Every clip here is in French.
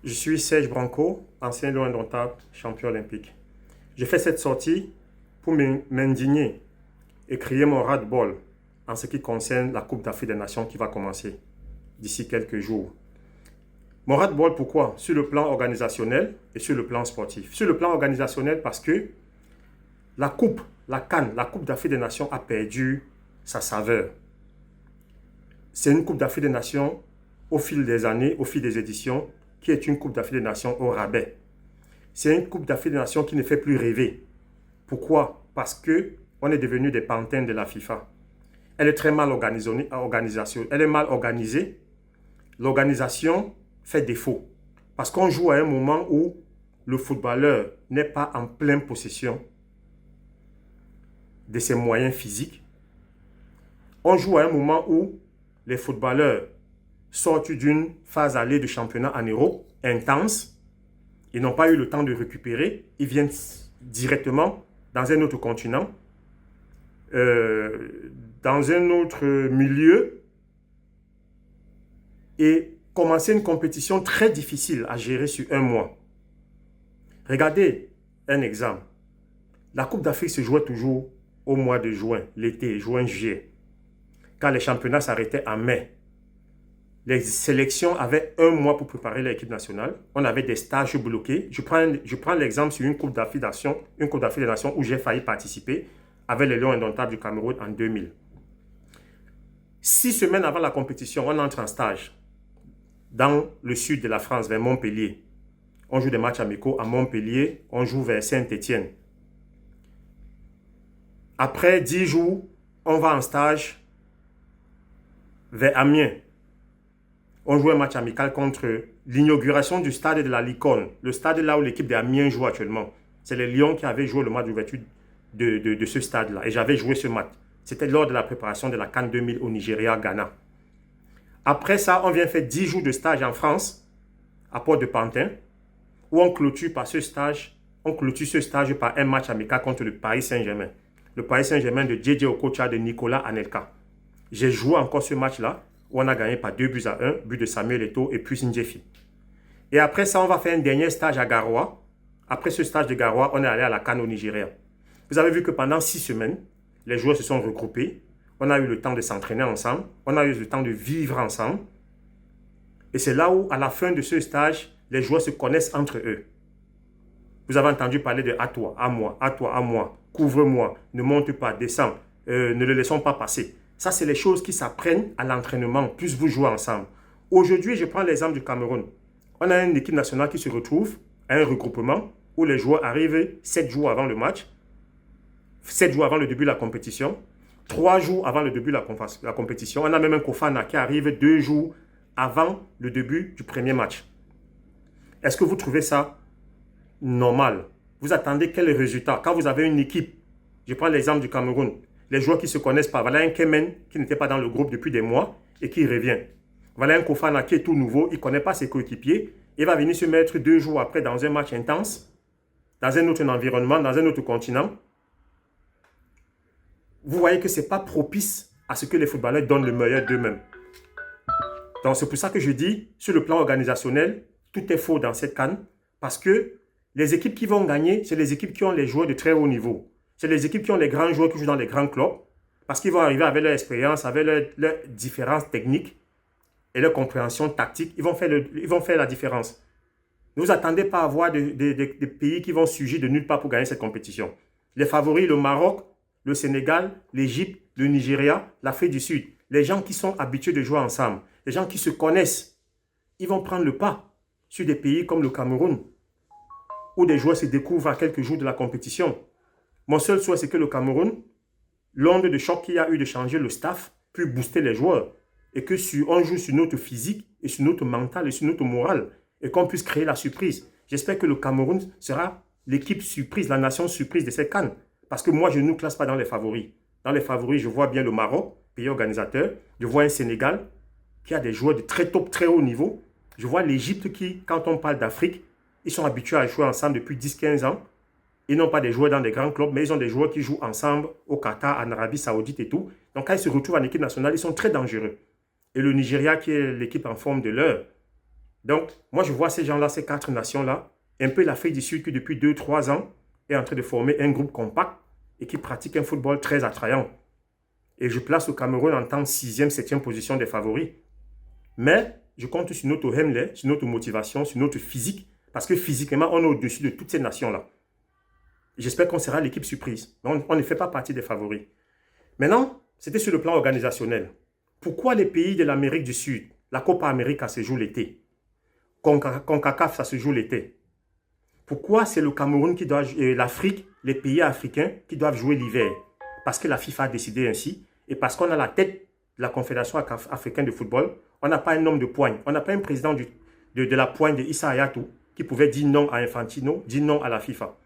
Je suis Serge Branco, ancien lion indomptable, champion olympique. J'ai fait cette sortie pour m'indigner et crier mon ras-le-bol en ce qui concerne la Coupe d'Afrique des Nations qui va commencer d'ici quelques jours. Mon ras-le-bol, pourquoi? Sur le plan organisationnel et sur le plan sportif. Sur le plan organisationnel, parce que la Coupe, la CAN, la Coupe d'Afrique des Nations a perdu sa saveur. C'est une Coupe d'Afrique des Nations au fil des années, au fil des éditions, qui est une Coupe d'Afrique des Nations au rabais. C'est une Coupe d'Afrique des Nations qui ne fait plus rêver. Pourquoi? Parce qu'on est devenu des pantins de la FIFA. Elle est très mal organisée. Elle est mal organisée. L'organisation fait défaut. Parce qu'on joue à un moment où le footballeur n'est pas en pleine possession de ses moyens physiques. On joue à un moment où les footballeurs sortent d'une phase allée de championnat en Europe intense. Ils n'ont pas eu le temps de récupérer. Ils viennent directement dans un autre continent, dans un autre milieu, et commencer une compétition très difficile à gérer sur un mois. Regardez un exemple. La Coupe d'Afrique se jouait toujours au mois de juin, l'été, juin-juillet, quand les championnats s'arrêtaient en mai. Les sélections avaient un mois pour préparer l'équipe nationale. On avait des stages bloqués. Je prends l'exemple sur une Coupe d'Afrique des Nations où j'ai failli participer avec les Lions indomptables du Cameroun en 2000. 6 semaines avant la compétition, on entre en stage dans le sud de la France, vers Montpellier. On joue des matchs amicaux à Montpellier, on joue vers Saint-Étienne. Après 10 jours, on va en stage vers Amiens. On joue un match amical contre l'inauguration du stade de la Licorne, le stade là où l'équipe d'Amiens joue actuellement. C'est les Lions qui avaient joué le match d'ouverture de ce stade-là. Et j'avais joué ce match. C'était lors de la préparation de la CAN 2000 au Nigeria, Ghana. Après ça, on vient faire 10 jours de stage en France, à Port-de-Pantin, où on clôture ce stage par un match amical contre le Paris Saint-Germain. Le Paris Saint-Germain de JJ Okocha, de Nicolas Anelka. J'ai joué encore ce match-là, où on a gagné par 2-1, but de Samuel Eto'o et puis Ndjefi. Et après ça, on va faire un dernier stage à Garoua. Après ce stage de Garoua, on est allé à la CAN au Nigeria. Vous avez vu que pendant 6 semaines, les joueurs se sont regroupés. On a eu le temps de s'entraîner ensemble. On a eu le temps de vivre ensemble. Et c'est là où, à la fin de ce stage, les joueurs se connaissent entre eux. Vous avez entendu parler de « à toi, à moi, à toi, à moi, couvre-moi, ne monte pas, descends, ne le laissons pas passer ». Ça, c'est les choses qui s'apprennent à l'entraînement, plus vous jouez ensemble. Aujourd'hui, je prends l'exemple du Cameroun. On a une équipe nationale qui se retrouve à un regroupement où les joueurs arrivent 7 jours avant le match, 7 jours avant le début de la compétition, 3 jours avant le début de la compétition. On a même un Kofana qui arrive 2 jours avant le début du premier match. Est-ce que vous trouvez ça normal? Vous attendez quel résultat? Quand vous avez une équipe, je prends l'exemple du Cameroun, les joueurs qui ne se connaissent pas. Voilà un Kemen qui n'était pas dans le groupe depuis des mois et qui revient. Voilà un Kofana qui est tout nouveau, il ne connaît pas ses coéquipiers. Il va venir se mettre 2 jours après dans un match intense, dans un autre environnement, dans un autre continent. Vous voyez que ce n'est pas propice à ce que les footballeurs donnent le meilleur d'eux-mêmes. Donc c'est pour ça que je dis, sur le plan organisationnel, tout est faux dans cette CAN, parce que les équipes qui vont gagner, c'est les équipes qui ont les joueurs de très haut niveau. C'est les équipes qui ont les grands joueurs qui jouent dans les grands clubs, parce qu'ils vont arriver avec leur expérience, avec leur différence technique et leur compréhension tactique. Ils vont faire la différence. Ne vous attendez pas à avoir des pays qui vont surgir de nulle part pour gagner cette compétition. Les favoris, le Maroc, le Sénégal, l'Égypte, le Nigeria, l'Afrique du Sud. Les gens qui sont habitués de jouer ensemble, les gens qui se connaissent, ils vont prendre le pas sur des pays comme le Cameroun, où des joueurs se découvrent à quelques jours de la compétition. Mon seul souhait, c'est que le Cameroun, l'onde de choc qu'il y a eu de changer le staff, puis booster les joueurs, et que on joue sur notre physique, et sur notre mental, et sur notre morale, et qu'on puisse créer la surprise. J'espère que le Cameroun sera l'équipe surprise, la nation surprise de cette CAN. Parce que moi, je ne nous classe pas dans les favoris. Dans les favoris, je vois bien le Maroc, pays organisateur. Je vois un Sénégal qui a des joueurs de très top, très haut niveau. Je vois l'Égypte qui, quand on parle d'Afrique, ils sont habitués à jouer ensemble depuis 10-15 ans. Ils n'ont pas des joueurs dans des grands clubs, mais ils ont des joueurs qui jouent ensemble au Qatar, en Arabie Saoudite et tout. Donc quand ils se retrouvent en équipe nationale, ils sont très dangereux. Et le Nigeria, qui est l'équipe en forme de l'heure, Donc, moi, je vois ces gens-là, ces 4 nations-là, un peu l'Afrique du Sud qui, depuis 2, 3 ans, est en train de former un groupe compact et qui pratique un football très attrayant. Et je place le Cameroun en tant que 6e, 7e position des favoris. Mais je compte sur notre Hemley, sur notre motivation, sur notre physique, parce que physiquement, on est au-dessus de toutes ces nations-là. J'espère qu'on sera l'équipe surprise. On ne fait pas partie des favoris. Maintenant, c'était sur le plan organisationnel. Pourquoi les pays de l'Amérique du Sud, la Copa América se joue l'été, CONCACAF, ça se joue l'été? Pourquoi c'est le Cameroun qui doit, l'Afrique, les pays africains qui doivent jouer l'hiver? Parce que la FIFA a décidé ainsi et parce qu'on a la tête de la Confédération africaine de football. On n'a pas un homme de poigne. On n'a pas un président de la poigne de Issa Hayatou qui pouvait dire non à Infantino, dire non à la FIFA.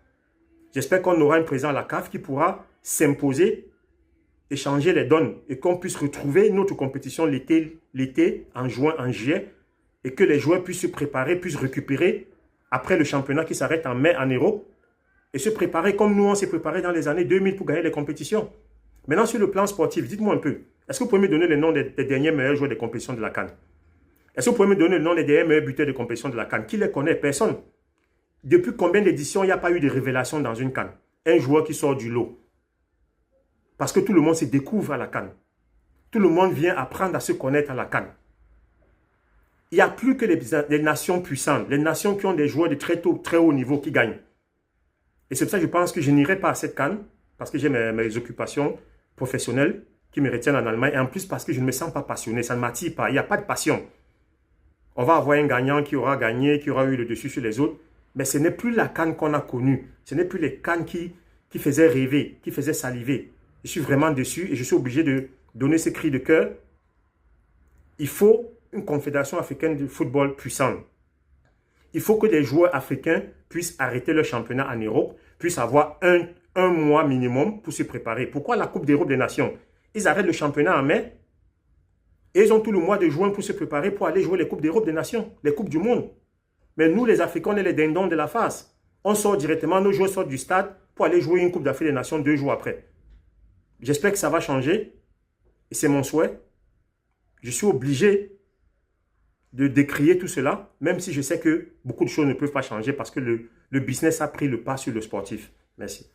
J'espère qu'on aura un président à la CAF qui pourra s'imposer, échanger les donnes et qu'on puisse retrouver notre compétition l'été, en juin, en juillet, et que les joueurs puissent se préparer, puissent récupérer après le championnat qui s'arrête en mai en Europe et se préparer comme nous on s'est préparé dans les années 2000 pour gagner les compétitions. Maintenant, sur le plan sportif, dites-moi un peu, est-ce que vous pouvez me donner le nom des derniers meilleurs joueurs des compétitions de la CAN? Est-ce que vous pouvez me donner le nom des derniers meilleurs buteurs de compétition de la CAN? Qui les connaît? Personne. Depuis combien d'éditions il n'y a pas eu de révélation dans une CAN? Un joueur qui sort du lot. Parce que tout le monde se découvre à la CAN. Tout le monde vient apprendre à se connaître à la CAN. Il n'y a plus que les nations puissantes, les nations qui ont des joueurs de très haut niveau qui gagnent. Et c'est pour ça que je pense que je n'irai pas à cette CAN, parce que j'ai mes occupations professionnelles qui me retiennent en Allemagne, et en plus parce que je ne me sens pas passionné, ça ne m'attire pas, il n'y a pas de passion. On va avoir un gagnant qui aura gagné, qui aura eu le dessus sur les autres, mais ce n'est plus la CAN qu'on a connue, ce n'est plus les CAN qui faisaient rêver, qui faisaient saliver. Je suis vraiment déçu et je suis obligé de donner ce cri de cœur. Il faut une confédération africaine de football puissante. Il faut que les joueurs africains puissent arrêter leur championnat en Europe, puissent avoir un mois minimum pour se préparer. Pourquoi la Coupe d'Europe des Nations? Ils arrêtent le championnat en mai et ils ont tout le mois de juin pour se préparer pour aller jouer les Coupes d'Europe des Nations, les Coupes du Monde. Mais nous, les Africains, on est les dindons de la face. On sort directement, nos joueurs sortent du stade pour aller jouer une Coupe d'Afrique des Nations 2 jours après. J'espère que ça va changer et c'est mon souhait. Je suis obligé de décrier tout cela, même si je sais que beaucoup de choses ne peuvent pas changer parce que le business a pris le pas sur le sportif. Merci.